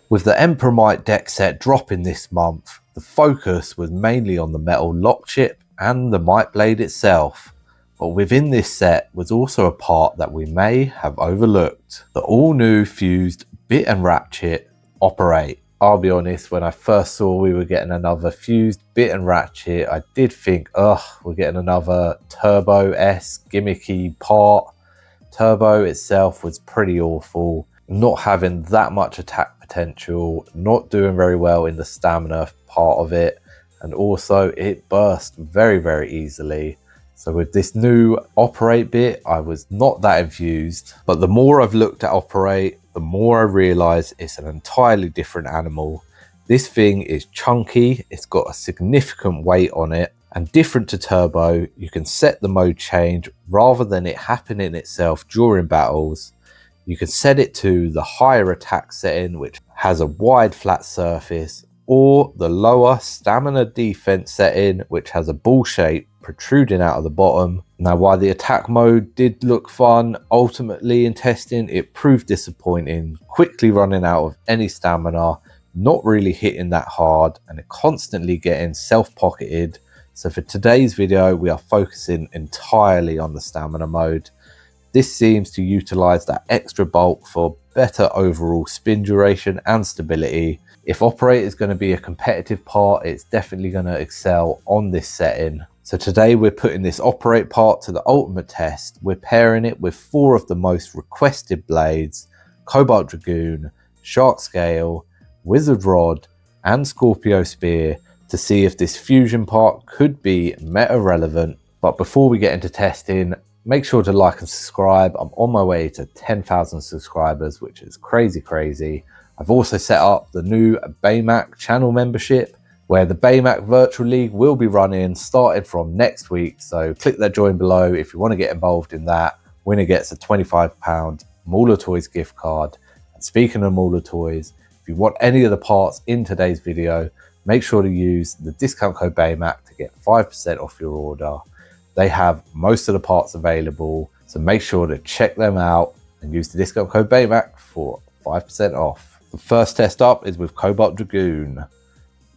With the Emperor Might deck set dropping this month, the focus was mainly on the metal lock chip and the Might Blade itself. But within this set was also a part that we may have overlooked. The all new fused bit and ratchet Operate. I'll be honest, when I first saw we were getting another fused bit and ratchet, I did think, ugh, we're getting another Turbo-esque gimmicky part. Turbo itself was pretty awful, not having that much attack potential, not doing very well in the stamina part of it, and also it burst very, very easily. So with this new Operate bit, I was not that infused, but the more I've looked at Operate, the more I realise it's an entirely different animal. This thing is chunky, it's got a significant weight on it, and different to Turbo, you can set the mode change rather than it happening itself during battles. You can set it to the higher attack setting, which has a wide flat surface, or the lower stamina defense setting, which has a ball shape protruding out of the bottom. Now, while the attack mode did look fun, ultimately in testing it proved disappointing, quickly running out of any stamina, not really hitting that hard, and it constantly getting self-pocketed. So for today's video, we are focusing entirely on the stamina mode. This seems to utilize that extra bulk for better overall spin duration and stability. If Operate is going to be a competitive part, it's definitely going to excel on this setting. So today we're putting this Operate part to the ultimate test. We're pairing it with 4 of the most requested blades: Cobalt Dragoon, Shark Scale, Wizard Rod and Scorpio Spear, to see if this fusion part could be meta relevant. But before we get into testing, make sure to like and subscribe. I'm on my way to 10,000 subscribers, which is crazy. I've also set up the new Beymac channel membership, where the Beymac Virtual League will be running starting from next week. So click that join below if you want to get involved in that. Winner gets a £25 Mauler Toys gift card. And speaking of Mauler Toys, if you want any of the parts in today's video, make sure to use the discount code Beymac to get 5% off your order. They have most of the parts available, so make sure to check them out and use the discount code Beymac for 5% off. The first test up is with Cobalt Dragoon.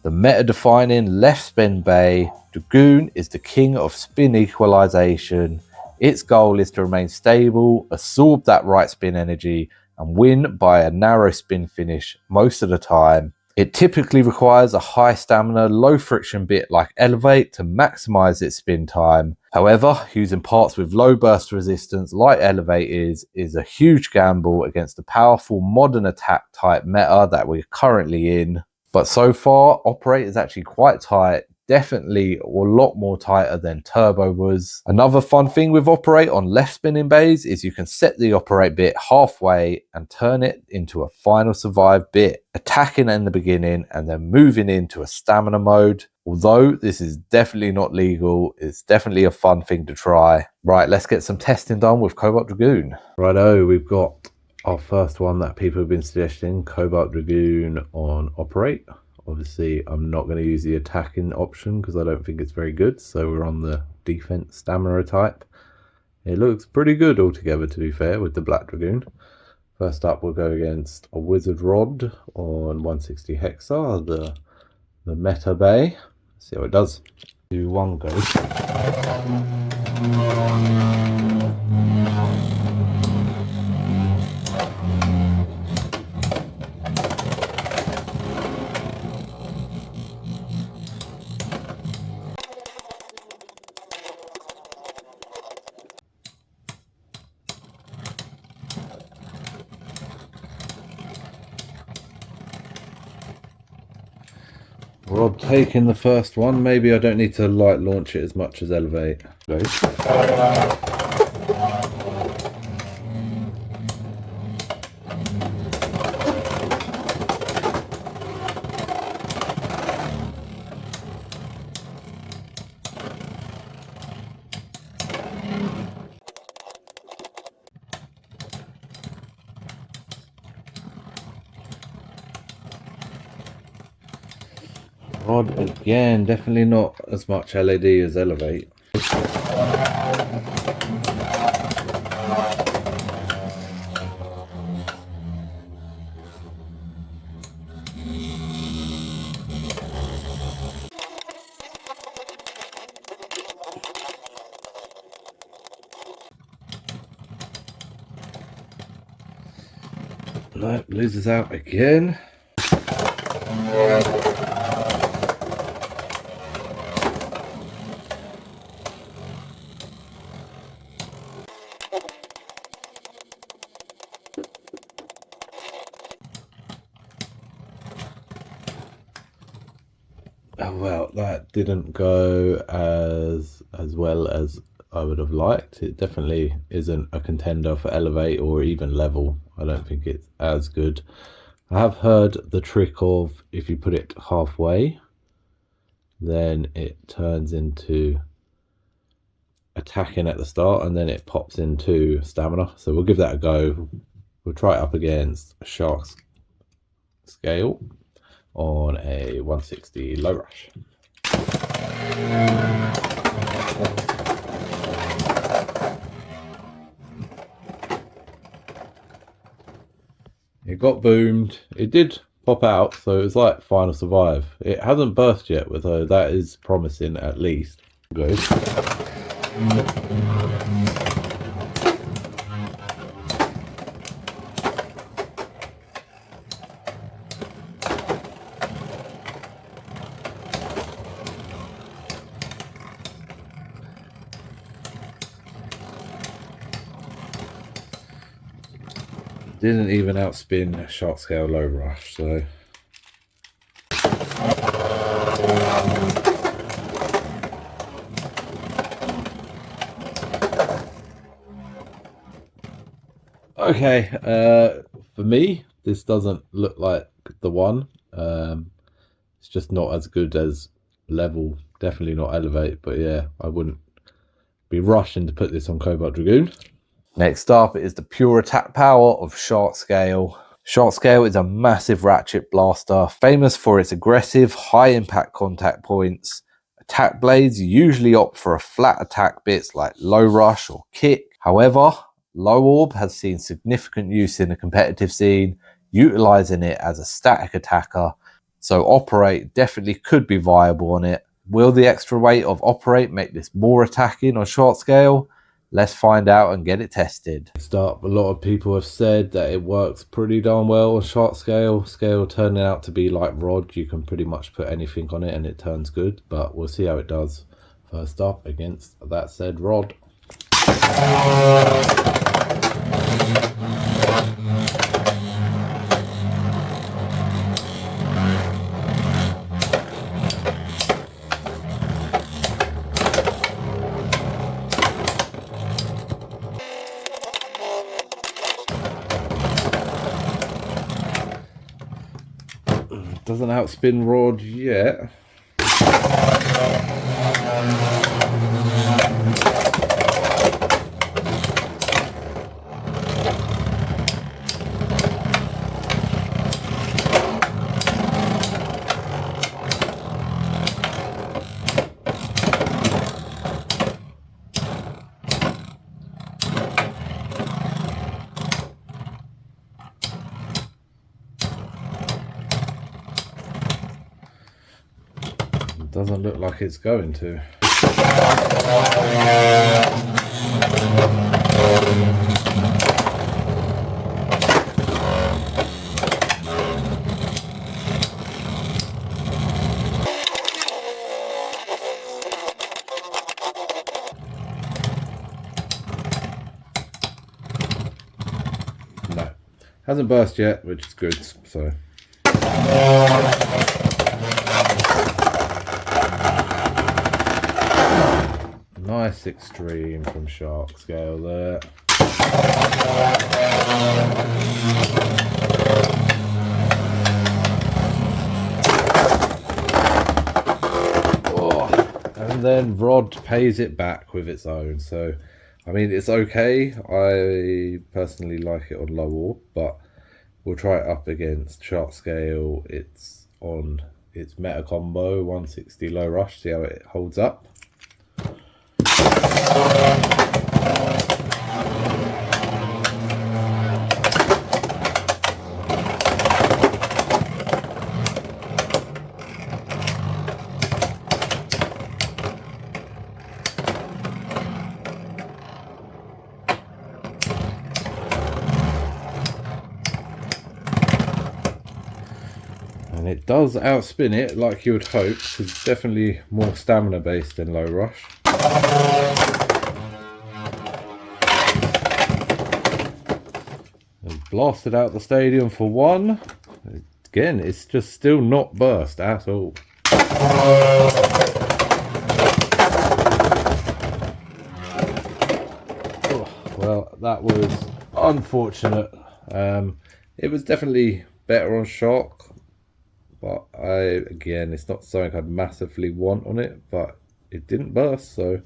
The meta-defining left spin bay, Dragoon is the king of spin equalization. Its goal is to remain stable, absorb that right spin energy, and win by a narrow spin finish most of the time. It typically requires a high stamina, low friction bit like Elevate to maximize its spin time. However, using parts with low burst resistance like Elevate is a huge gamble against the powerful modern attack type meta that we're currently in. But so far, Operate is actually quite tight, definitely a lot more tighter than Turbo was. Another fun thing with Operate on left spinning bays is you can set the Operate bit halfway and turn it into a final survive bit, attacking in the beginning and then moving into a stamina mode. Although this is definitely not legal, it's definitely a fun thing to try. Right, let's get some testing done with Cobalt Dragoon. Righto, we've got our first one that people have been suggesting, Cobalt Dragoon on Operate. Obviously, I'm not going to use the attacking option because I don't think it's very good. So we're on the defense stamina type. It looks pretty good altogether, to be fair, with the Black Dragoon. First up, we'll go against a Wizard Rod on 160 Hexa, the meta bay. Let's see how it does. Do one go. Rod taking the first one. Maybe I don't need to light launch it as much as Elevate. Rod again, definitely not as much LED as Elevate. No, loses out again. Oh, well, that didn't go as well as I would have liked. It definitely isn't a contender for elevate or even level. I don't think it's as good. I have heard the trick of if you put it halfway, then it turns into attacking at the start and then it pops into stamina. So we'll give that a go. We'll try it up against Shark's Scale on a 160 low rush. It got boomed. It did pop out, so it was like final survive. It hasn't burst yet, so that is promising at least. Good. Didn't even outspin Shark Scale low rush, so okay. For me, this doesn't look like the one. It's just not as good as level. Definitely not elevate, but yeah, I wouldn't be rushing to put this on Cobalt Dragoon. Next up is the pure attack power of Shark Scale. Shark Scale is a massive ratchet blaster, famous for its aggressive, high impact contact points. Attack blades usually opt for a flat attack bits like low rush or kick. However, low orb has seen significant use in the competitive scene, utilizing it as a static attacker, so operate definitely could be viable on it. Will the extra weight of operate make this more attacking on Shark Scale? Let's find out and get it tested. Next up, a lot of people have said that it works pretty darn well on Shark Scale. Scale turning out to be like Rod. You can pretty much put anything on it and it turns good, but we'll see how it does. First up against that said Rod. Doesn't outspin Rod yet. Doesn't look like it's going to. No, hasn't burst yet, which is good, so. Nice extreme from Shark Scale there. Oh, and then Rod pays it back with its own. So, I mean, it's okay. I personally like it on low orb, but we'll try it up against Shark Scale. It's on its meta combo 160 low rush. See how it holds up. And it does outspin it like you would hope, because it's definitely more stamina based than low rush. And blasted out the stadium for one. Again, it's just still not burst at all. Oh, well, that was unfortunate. It was definitely better on shock, but again, it's not something I'd massively want on it, but it didn't burst, so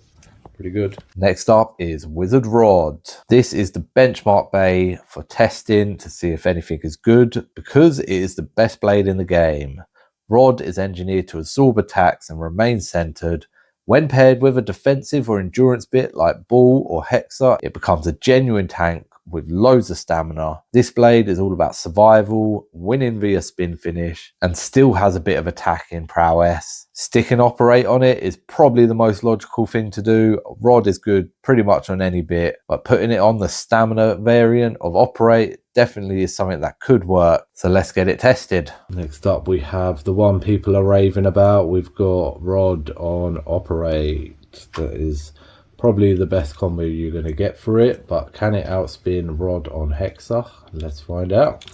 pretty good. Next up is Wizard Rod. This is the benchmark bay for testing to see if anything is good, because it is the best blade in the game. Rod is engineered to absorb attacks and remain centered. When paired with a defensive or endurance bit like Ball or Hexa, it becomes a genuine tank with loads of stamina. This blade is all about survival, winning via spin finish, and still has a bit of attacking prowess. Stick and operate on it is probably the most logical thing to do. Rod is good pretty much on any bit, but putting it on the stamina variant of operate definitely is something that could work. So let's get it tested. Next up we have the one people are raving about. We've got Rod on operate. That is probably the best combo you're going to get for it, but can it outspin Rod on Hexa? Let's find out.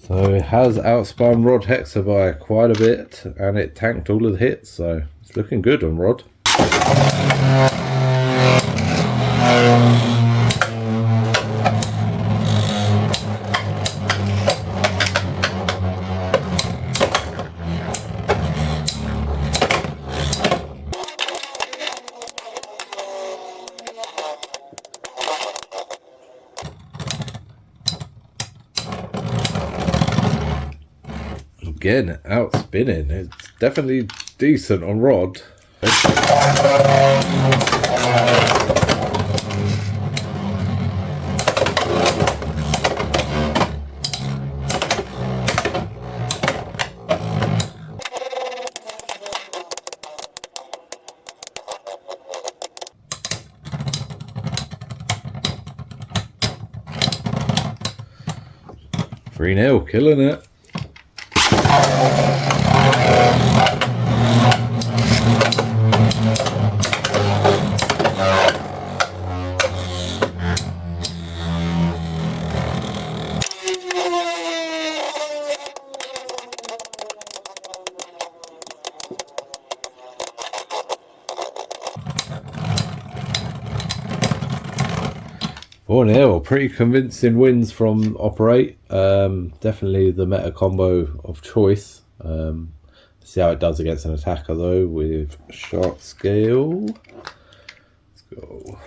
So it has outspun Rod Hexa by quite a bit, and it tanked all of the hits, so it's looking good on Rod. Again, outspinning. It's definitely decent on Rod. Three 0, killing it. Oh no, pretty convincing wins from Operate. Definitely the meta combo of choice. See how it does against an attacker though with Shark Scale. Let's go.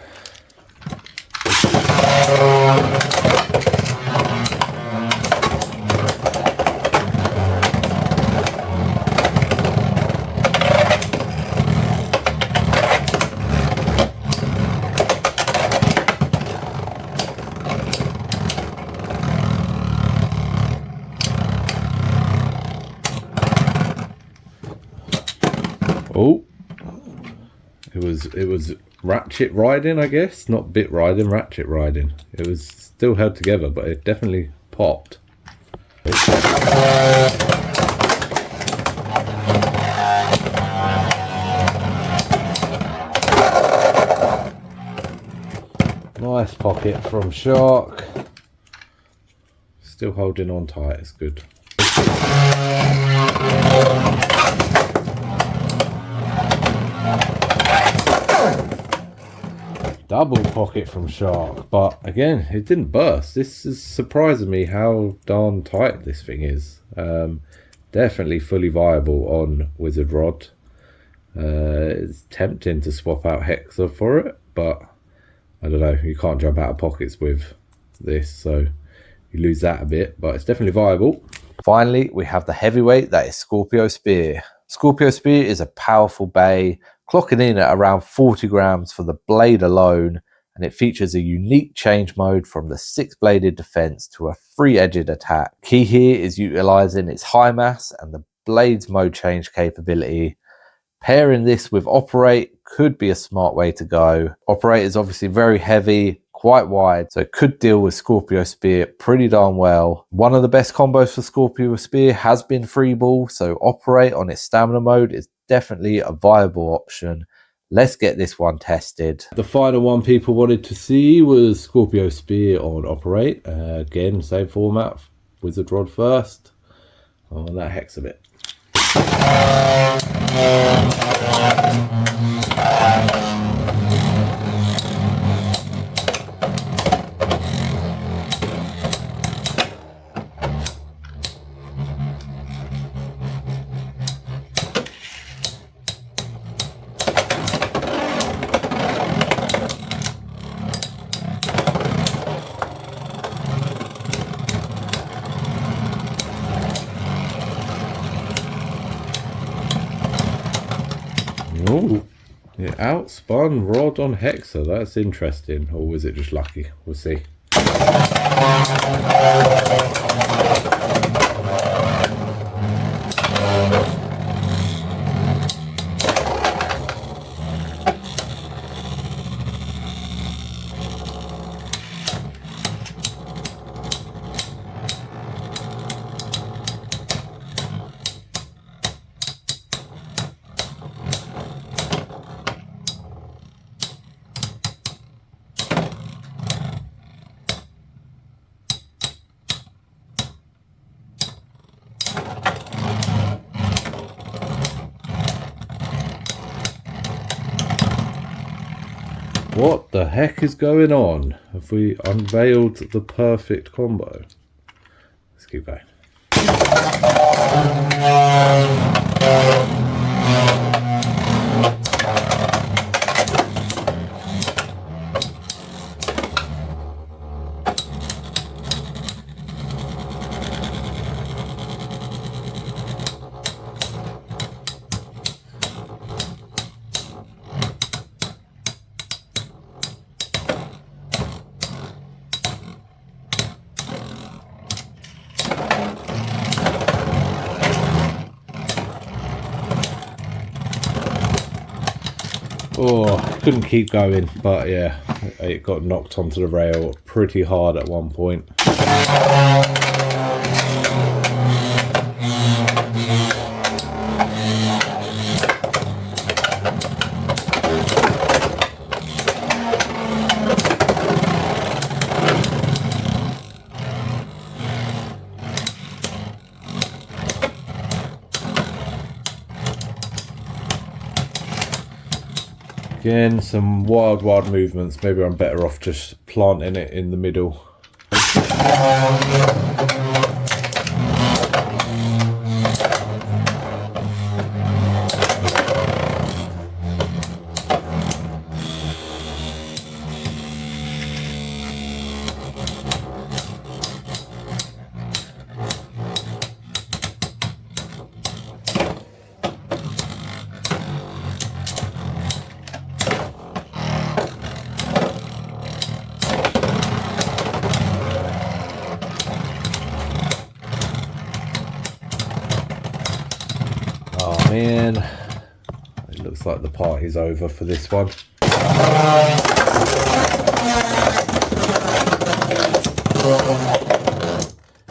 Oh, it was ratchet riding, I guess, not bit riding, ratchet riding. It was still held together, but it definitely popped. Nice pocket from Shark. Still holding on tight, it's good. Double pocket from Shark, but again, it didn't burst. This is surprising me how darn tight this thing is. Definitely fully viable on Wizard Rod. It's tempting to swap out Hexa for it, but I don't know, you can't jump out of pockets with this, so you lose that a bit, but it's definitely viable. Finally, we have the heavyweight, that is Scorpio Spear. Scorpio Spear is a powerful bay, clocking in at around 40 grams for the blade alone, and it features a unique change mode from the 6-bladed defense to a 3-edged attack. Key here is utilizing its high mass and the blade's mode change capability. Pairing this with Operate could be a smart way to go. Operate is obviously very heavy, quite wide, so it could deal with Scorpio Spear pretty darn well. One of the best combos for Scorpio Spear has been Free Ball, so Operate on its stamina mode is definitely a viable option. Let's get this one tested. The final one people wanted to see was Scorpio Spear on Operate. Again, same format, Wizard Rod first. Oh, that hex a bit. Ooh, it outspun Rod on Hexa. That's interesting. Or was it just lucky? We'll see. What the heck is going on? Have we unveiled the perfect combo? Let's keep going. Oh, couldn't keep going, but yeah, it got knocked onto the rail pretty hard at one point. Again, some wild movements. Maybe I'm better off just planting it in the middle. Oh man, it looks like the party's over for this one.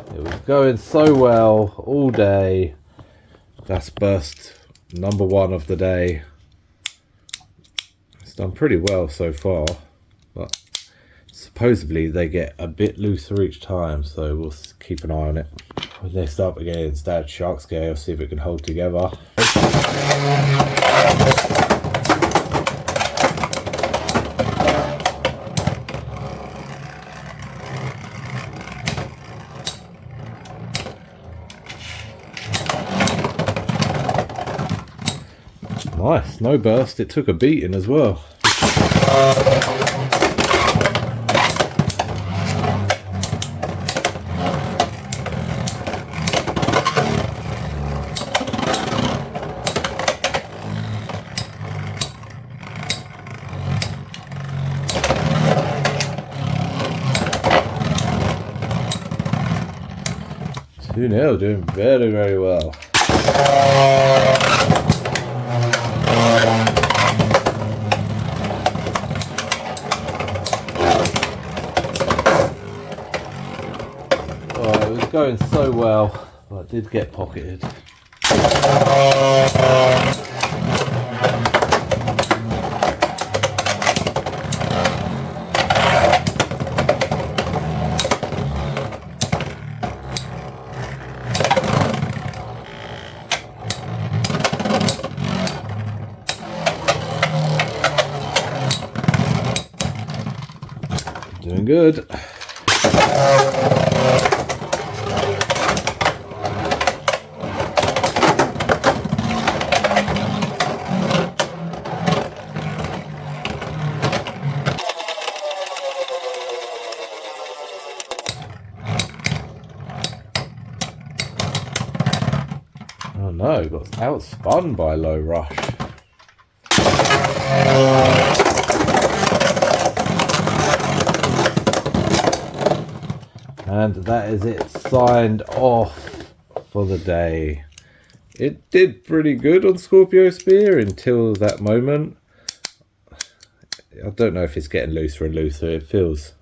It was going so well all day. That's burst number one of the day. It's done pretty well so far, but supposedly they get a bit looser each time, so we'll keep an eye on it. Next up again, Dad Shark Scale, see if it can hold together. Nice, no burst, it took a beating as well. 2-0, doing very, very well. Oh, it was going so well, but I did get pocketed. Doing good. Oh no, got outspun by Low Rush. And that is it, signed off for the day. It did pretty good on Scorpio Spear until that moment. I don't know if it's getting looser and looser. It feels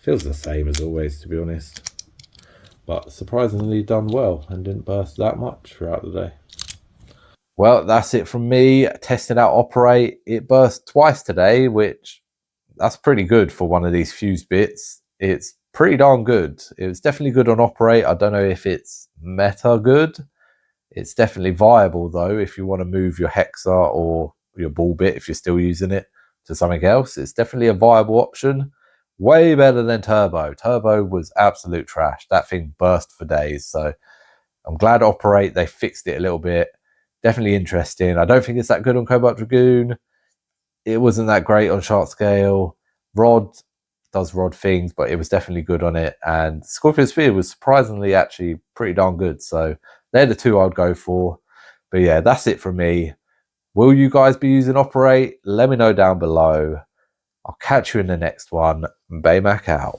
the same as always, to be honest. But surprisingly done well and didn't burst that much throughout the day. Well, that's it from me. Testing out Operate. It burst twice today, which that's pretty good for one of these fuse bits. It's pretty darn good. It was definitely good on Operate. I don't know if it's meta good. It's definitely viable though if you want to move your Hexa or your ball bit, if you're still using it, to something else. It's definitely a viable option. Way better than Turbo. Turbo was absolute trash. That thing burst for days. So I'm glad Operate, they fixed it a little bit. Definitely interesting. I don't think it's that good on Cobalt Dragoon. It wasn't that great on Shark Scale. Rod does Rod things, but it was definitely good on it. And Scorpio Spear was surprisingly actually pretty darn good. So they're the two I'd go for. But yeah, that's it from me. Will you guys be using Operate? Let me know down below. I'll catch you in the next one. Beymac out.